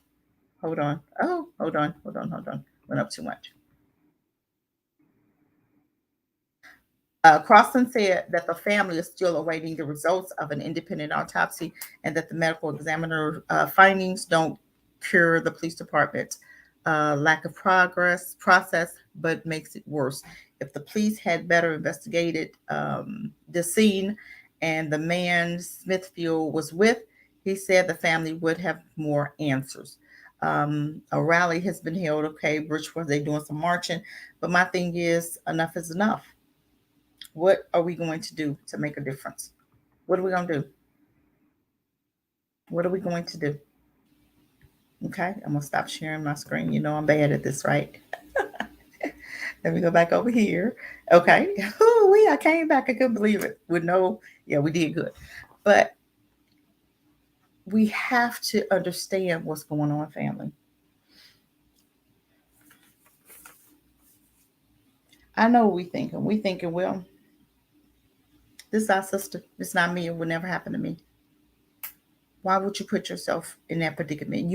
hold on. Oh, hold on. Went up too much. Crossan said that the family is still awaiting the results of an independent autopsy and that the medical examiner findings don't cure the police department's lack of process, but makes it worse. If the police had better investigated the scene and the man Smithfield was with, he said the family would have more answers. A rally has been held. Okay, Bridgeport, they're doing some marching, but my thing is, enough is enough. What are we going to do to make a difference? What are we going to do? What are we going to do? Okay, I'm going to stop sharing my screen. You know I'm bad at this, right? Let me go back over here. Okay. Ooh, I came back. I couldn't believe it. We did good. But we have to understand what's going on, family. I know what we're thinking. We're thinking, well, this is our sister. It's not me. It would never happen to me. Why would you put yourself in that predicament?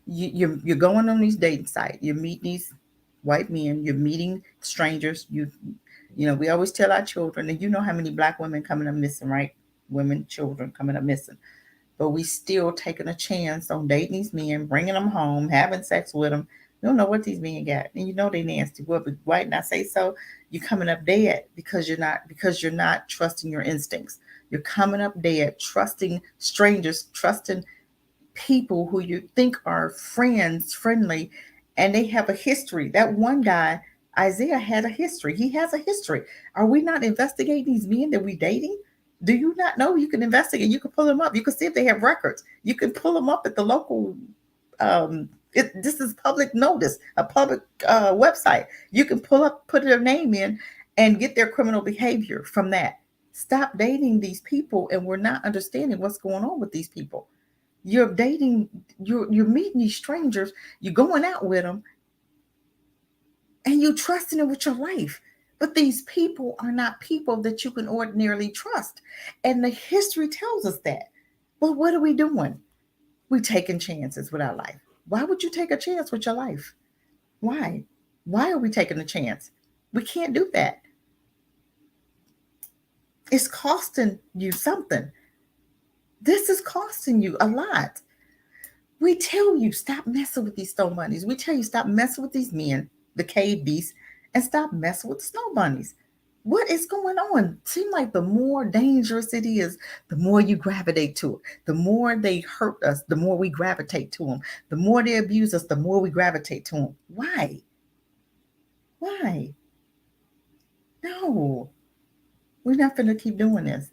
You're going on these dating sites. You're meeting these white men. You're meeting strangers. You know, we always tell our children, and you know how many Black women coming up missing, right? Women, children coming up missing. But we still taking a chance on dating these men, bringing them home, having sex with them. You don't know what these men got, and you know they nasty. Well, but why not say so? You're coming up dead because you're not trusting your instincts. You're coming up dead, trusting strangers, trusting people who you think are friendly, and they have a history. That one guy, Isaiah, had a history. He has a history. Are we not investigating these men that we dating? Do you not know you can investigate? You can pull them up. You can see if they have records. You can pull them up at the local. This is public notice, a public website. You can put their name in, and get their criminal behavior from that. Stop dating these people, and we're not understanding what's going on with these people. You're dating, you're meeting these strangers, you're going out with them, and you're trusting them with your life. But these people are not people that you can ordinarily trust. And the history tells us that. But what are we doing? We're taking chances with our life. Why would you take a chance with your life? Why? Why are we taking a chance? We can't do that. It's costing you something. This is costing you a lot. We tell you, stop messing with these snow bunnies. We tell you, stop messing with these men, the cave beasts, and stop messing with the snow bunnies. What is going on? Seems like the more dangerous it is, the more you gravitate to it. The more they hurt us, the more we gravitate to them. The more they abuse us, the more we gravitate to them. Why? Why? No, we're not going to keep doing this.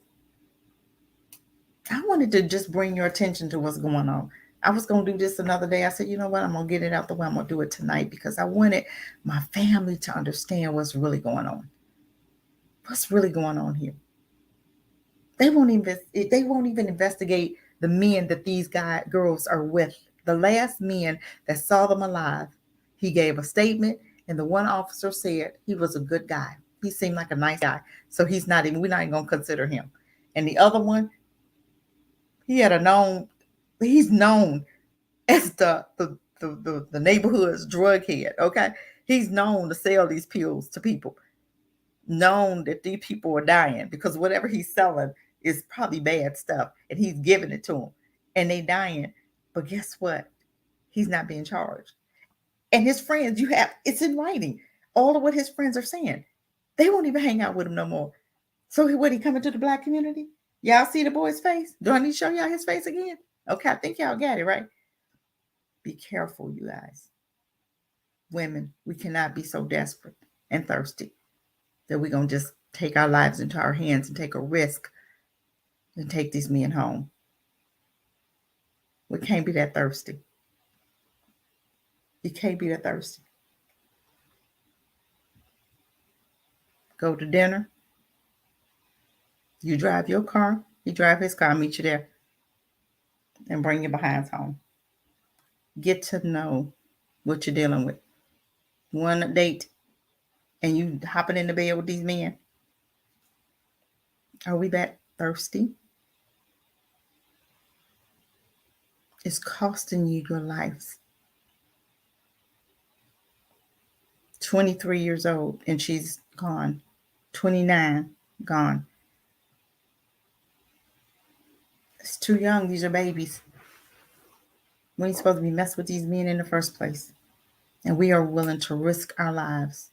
I wanted to just bring your attention to what's going on. I was going to do this another day. I said, you know what? I'm going to get it out the way. I'm going to do it tonight because I wanted my family to understand what's really going on. What's really going on here? They won't even investigate the men that these girls are with. The last men that saw them alive, he gave a statement, and the one officer said he was a good guy. He seemed like a nice guy. So we're not even going to consider him. And the other one, he's known as the neighborhood's drug head. Okay. He's known to sell these pills to people. Known that these people are dying because whatever he's selling is probably bad stuff and he's giving it to them and they dying. But guess what? He's not being charged. And his friends, it's in writing. All of what his friends are saying. They won't even hang out with him no more. So he coming to the Black community? Y'all see the boy's face? Do I need to show y'all his face again? Okay, I think y'all got it, right? Be careful, you guys. Women, we cannot be so desperate and thirsty that we're going to just take our lives into our hands and take a risk and take these men home. We can't be that thirsty. You can't be that thirsty. Go to dinner. You drive your car. You drive his car. I'll meet you there. And bring your behinds home. Get to know what you're dealing with. One date and you hopping in the bed with these men. Are we that thirsty? It's costing you your lives. 23 years old and she's gone. 29, gone. It's too young. These are babies. We ain't supposed to be messing with these men in the first place. And we are willing to risk our lives.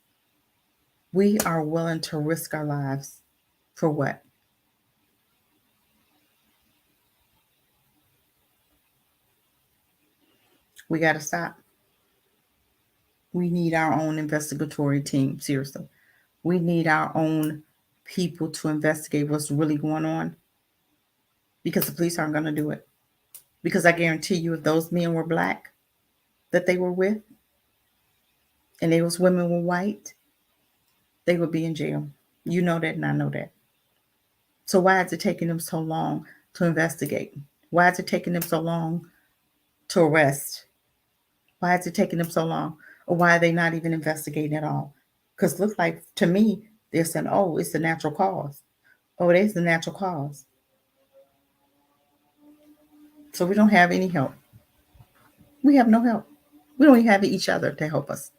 We are willing to risk our lives. For what? We got to stop. We need our own investigatory team, seriously. We need our own people to investigate what's really going on because the police aren't going to do it. Because I guarantee you, if those men were Black that they were with and those women were white, they would be in jail. You know that and I know that. So why is it taking them so long to investigate? Why is it taking them so long to arrest? Why is it taking them so long? Or why are they not even investigating at all? Because it looks like, to me, they're saying, oh, it's the natural cause. Oh, it is the natural cause. So we don't have any help. We have no help. We don't even have each other to help us.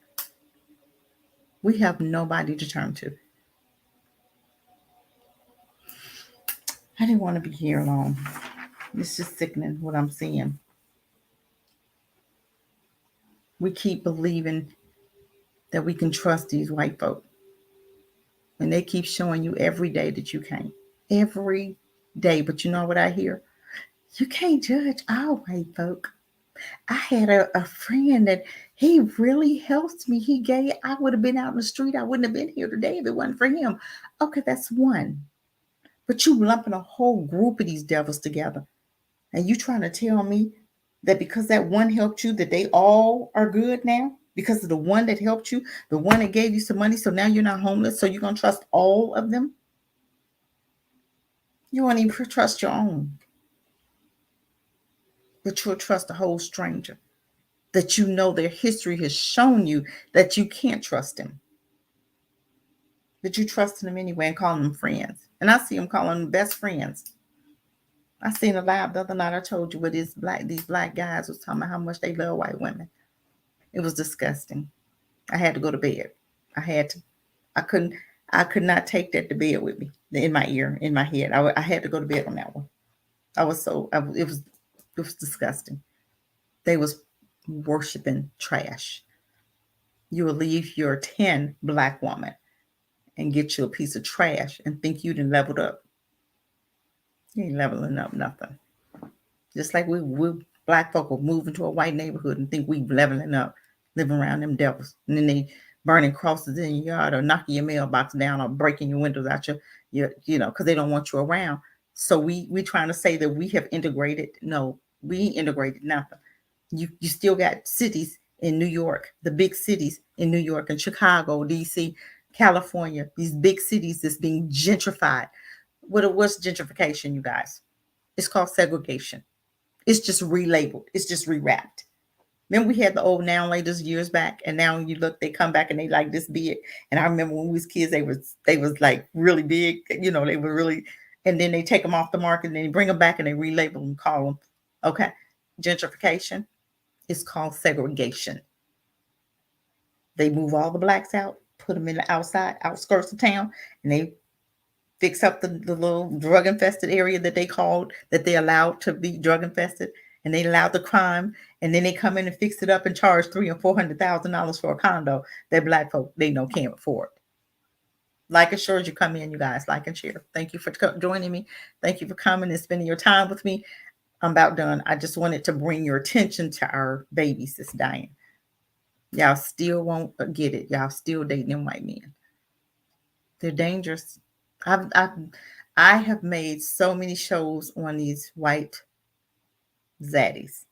We have nobody to turn to. I didn't want to be here long. It's just sickening what I'm seeing. We keep believing that we can trust these white folk. And they keep showing you every day that you can't. Every day. But you know what I hear? You can't judge all white folk. I had a friend that he really helped me. I would have been out in the street. I wouldn't have been here today if it wasn't for him. Okay, that's one. But you lumping a whole group of these devils together. And you trying to tell me that because that one helped you, that they all are good now? Because of the one that helped you, the one that gave you some money, so now you're not homeless, so you're going to trust all of them? You won't even trust your own. But you'll trust a whole stranger that you know their history has shown you that you can't trust them. But you trust them anyway and calling them friends. And I see them calling them best friends. I seen a live the other night. I told you what these black guys was talking about how much they love white women. It was disgusting. I had to go to bed. I could not take that to bed with me in my ear, in my head. I had to go to bed on that one. It was disgusting. They was worshiping trash. You will leave your 10 Black woman and get you a piece of trash and think you done leveled up. You ain't leveling up nothing. Just like we black folk will move into a white neighborhood and think we leveling up, living around them devils. And then they burning crosses in your yard or knocking your mailbox down or breaking your windows out your because they don't want you around. So we trying to say that we have integrated. No, we ain't integrated nothing. You still got cities in New York, the big cities in New York and Chicago, DC, California, these big cities that's being gentrified. What's gentrification, you guys? It's called segregation. It's just relabeled. It's just rewrapped. Remember we had the old Now Laters years back, and now you look, they come back and they like this big. And I remember when we was kids, they was like really big. They were really, and then they take them off the market and they bring them back and they relabel them, call them. Okay, gentrification is called segregation. They move all the blacks out, put them in the outskirts of town, and they fix up the little drug infested area that they allowed to be drug infested, and they allowed the crime, and then they come in and fix it up and charge $300,000 or $400,000 for a condo that black folk they know can't afford. Like and share as you come in, you guys. Like and share. Thank you for joining me. Thank you for coming and spending your time with me. I'm about done. I just wanted to bring your attention to our babies that's dying. Y'all still won't get it. Y'all still dating them white men. They're dangerous. I have made so many shows on these white zaddies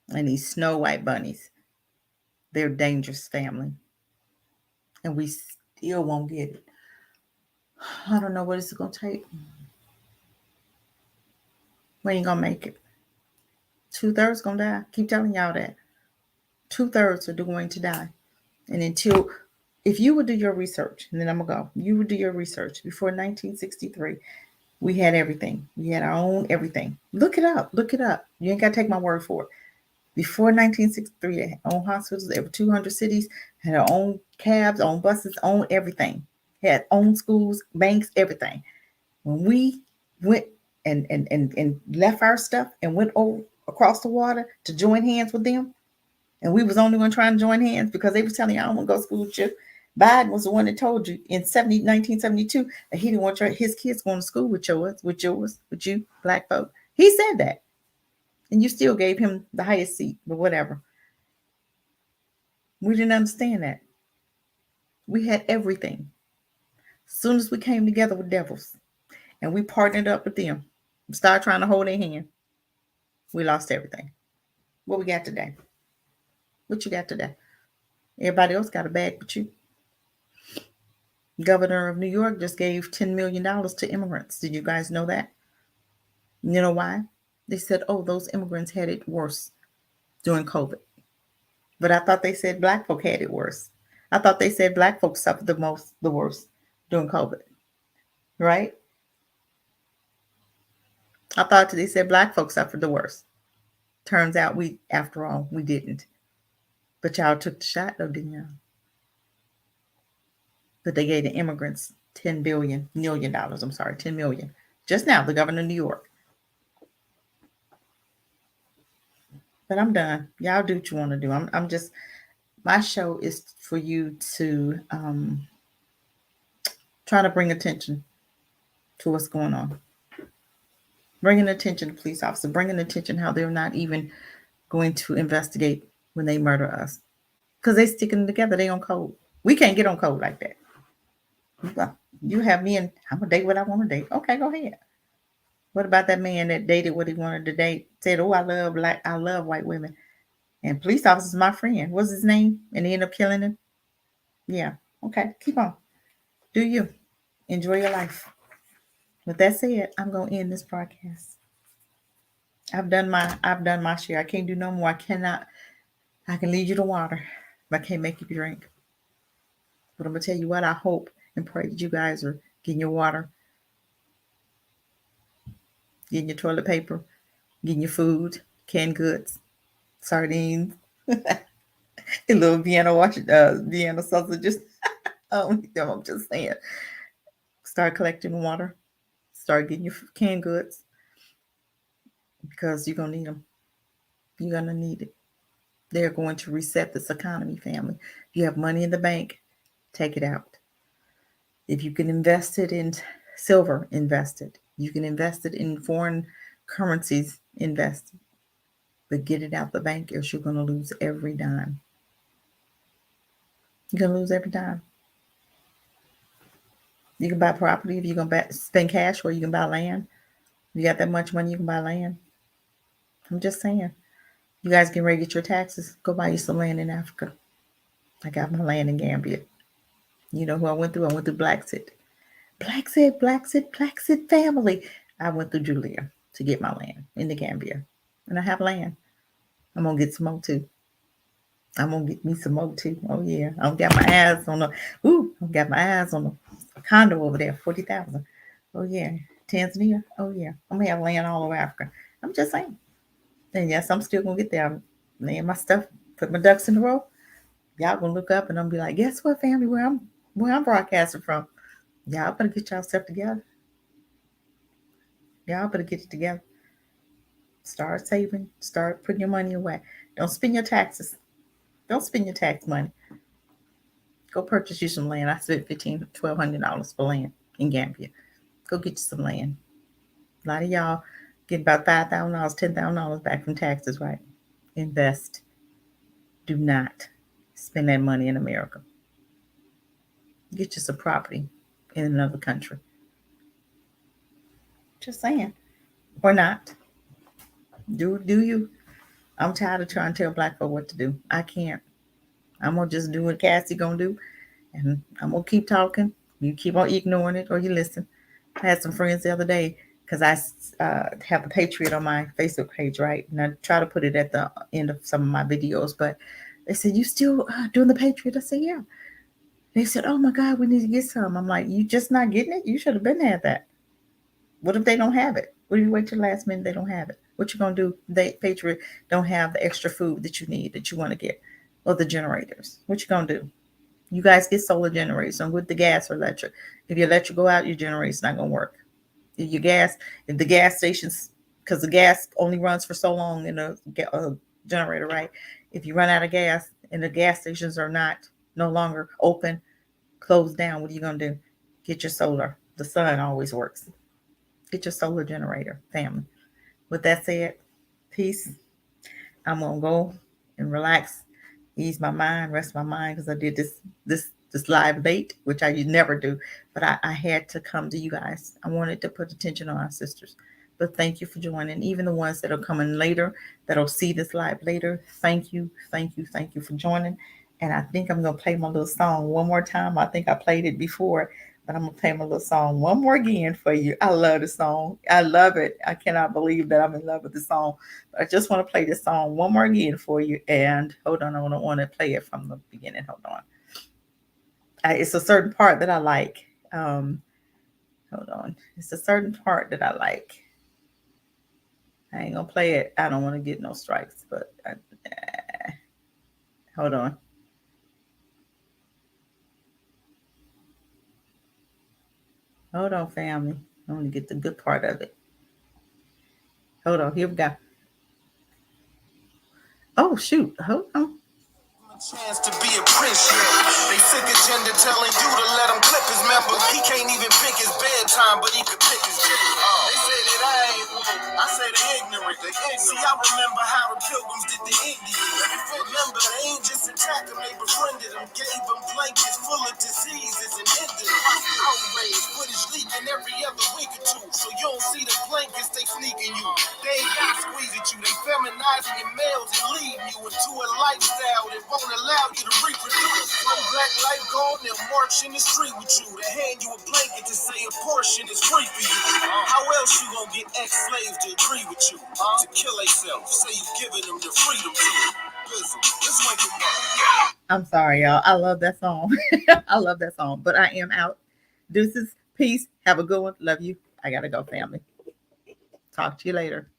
and these snow white bunnies. They're dangerous family. And we still won't get it. I don't know what it's going to take. We ain't going to make it. 2/3 going to die. Keep telling y'all that. 2/3 are going to die. And if you would do your research, and then I'm going to go, you would do your research. Before 1963, we had everything. We had our own everything. Look it up. Look it up. You ain't got to take my word for it. Before 1963, they had own hospitals. There were 200 cities, had their own cabs, own buses, own everything. Had own schools, banks, everything. When we went and left our stuff and went over across the water to join hands with them, and we was the only one trying to join hands because they was telling you, I don't want to go to school with you. Biden was the one that told you in 1972 that he didn't want his kids going to school with you, black folk. He said that. And you still gave him the highest seat, but whatever. We didn't understand that. We had everything. As soon as we came together with devils and we partnered up with them, started trying to hold their hand, we lost everything. What we got today? What you got today? Everybody else got a bag but you. Governor of New York just gave $10 million to immigrants. Did you guys know that? You know why? They said, oh, those immigrants had it worse during COVID. But I thought they said black folk had it worse. I thought they said black folks suffered the worst during COVID. Right? I thought they said black folks suffered the worst. Turns out after all, we didn't. But y'all took the shot though, didn't y'all? But they gave the immigrants $10 million. Just now, the governor of New York. But I'm done. Y'all do what you want to do. I'm just, my show is for you to try to bring attention to what's going on. Bringing attention to police officers, bringing attention how they're not even going to investigate when they murder us. Because they sticking together, they on code. We can't get on code like that. Well, you have me and I'm going to date what I want to date. Okay, go ahead. What about that man that dated what he wanted to date? Said, oh, I love white women. And police officer's my friend. What's his name? And he ended up killing him? Yeah. Okay, keep on. Do you. Enjoy your life. With that said, I'm going to end this broadcast. I've done my share. I can't do no more. I can lead you to water, but I can't make you drink. But I'm going to tell you what, I hope and pray that you guys are getting your water, getting your toilet paper, getting your food, canned goods, sardines, a little Vienna sausages. I'm just saying. Start collecting water. Start getting your canned goods because you're going to need them. You're going to need it. They're going to reset this economy, family. If you have money in the bank, take it out. If you can invest it in silver, invest it. You can invest it in foreign currencies, invest it. But get it out the bank, or you're going to lose every dime. You're going to lose every dime. You can buy property if you're going to spend cash, or you can buy land. You got that much money, you can buy land. I'm just saying. You guys get ready to get your taxes. Go buy you some land in Africa. I got my land in Gambia. You know who I went through? I went through Blacksit. Blacksit family. I went through Julia to get my land in the Gambia. And I have land. I'm going to get some more too. I'm going to get me some more too. Oh, yeah. I've got my eyes on a condo over there, 40,000. Oh, yeah. Tanzania. Oh, yeah. I'm going to have land all over Africa. I'm just saying. And yes, I'm still going to get there. I'm laying my stuff, put my ducks in a row. Y'all going to look up and I'm be like, guess what, family, where I'm broadcasting from. Y'all better get y'all stuff together. Y'all better get it together. Start saving. Start putting your money away. Don't spend your taxes. Don't spend your tax money. Go purchase you some land. I spent $1,500, $1,200 for land in Gambia. Go get you some land. A lot of y'all get about $5,000, $10,000 back from taxes, right? Invest. Do not spend that money in America. Get you some property in another country. Just saying. Or not. Do you? I'm tired of trying to tell black folk what to do. I can't. I'm going to just do what Cassie going to do. And I'm going to keep talking. You keep on ignoring it or you listen. I had some friends the other day because I have the Patriot on my Facebook page, right? And I try to put it at the end of some of my videos. But they said, you still doing the Patriot? I said, yeah. They said, oh, my God, we need to get some. I'm like, you just not getting it? You should have been had that. What if they don't have it? What if you wait till the last minute they don't have it? What you going to do? They, Patriot, don't have the extra food that you need, that you want to get, or the generators. What you going to do? You guys get solar generators and with the gas or electric. If your electric go out, your generator's not going to work. If the gas stations, because the gas only runs for so long in a generator, right? If you run out of gas and the gas stations are no longer open, closed down, what are you going to do? Get your solar. The sun always works. Get your solar generator, family. With that said, peace. I'm going to go and relax, ease my mind, rest my mind, because I did this live late, which I never do. But I had to come to you guys. I wanted to put attention on our sisters. But thank you for joining. Even the ones that are coming later, that'll see this live later, thank you for joining. And I think I'm going to play my little song one more time. I think I played it before, but I'm going to play my little song one more again for you. I love the song. I love it. I cannot believe that I'm in love with the song. But I just want to play this song one more again for you. And hold on, I don't want to play it from the beginning. Hold on. It's a certain part that I like. Hold on. It's a certain part that I like. I ain't going to play it. I don't want to get no strikes, but hold on. Hold on, family. I want to get the good part of it. Hold on. Here we go. Oh, shoot. Hold on. Chance to be a prince, yeah. They sick agenda telling you to let him clip his member. He can't even pick his bedtime, but he could pick his gender. They say that I ain't woke. I say they ignorant. See, I remember how the pilgrims did the Indians. Remember, they ain't just attacked them, they befriended them. Gave them blankets full of diseases and ended them. Outrage, footage leaking every other week or two. So you don't see the blankets, they sneaking you. They ain't got squeeze at you. They feminizing your males and leading you into a lifestyle that won't allow you to reproduce. When black life gone, they'll march in the street with you. They hand you a blanket to say a portion is free for you. How else you gonna get ex-slaves to agree with you? To kill themselves, say you giving them the freedom to. Let's wake them up. I'm sorry, y'all. I love that song. I love that song. But I am out. Deuces. Peace. Have a good one. Love you. I gotta go, family. Talk to you later.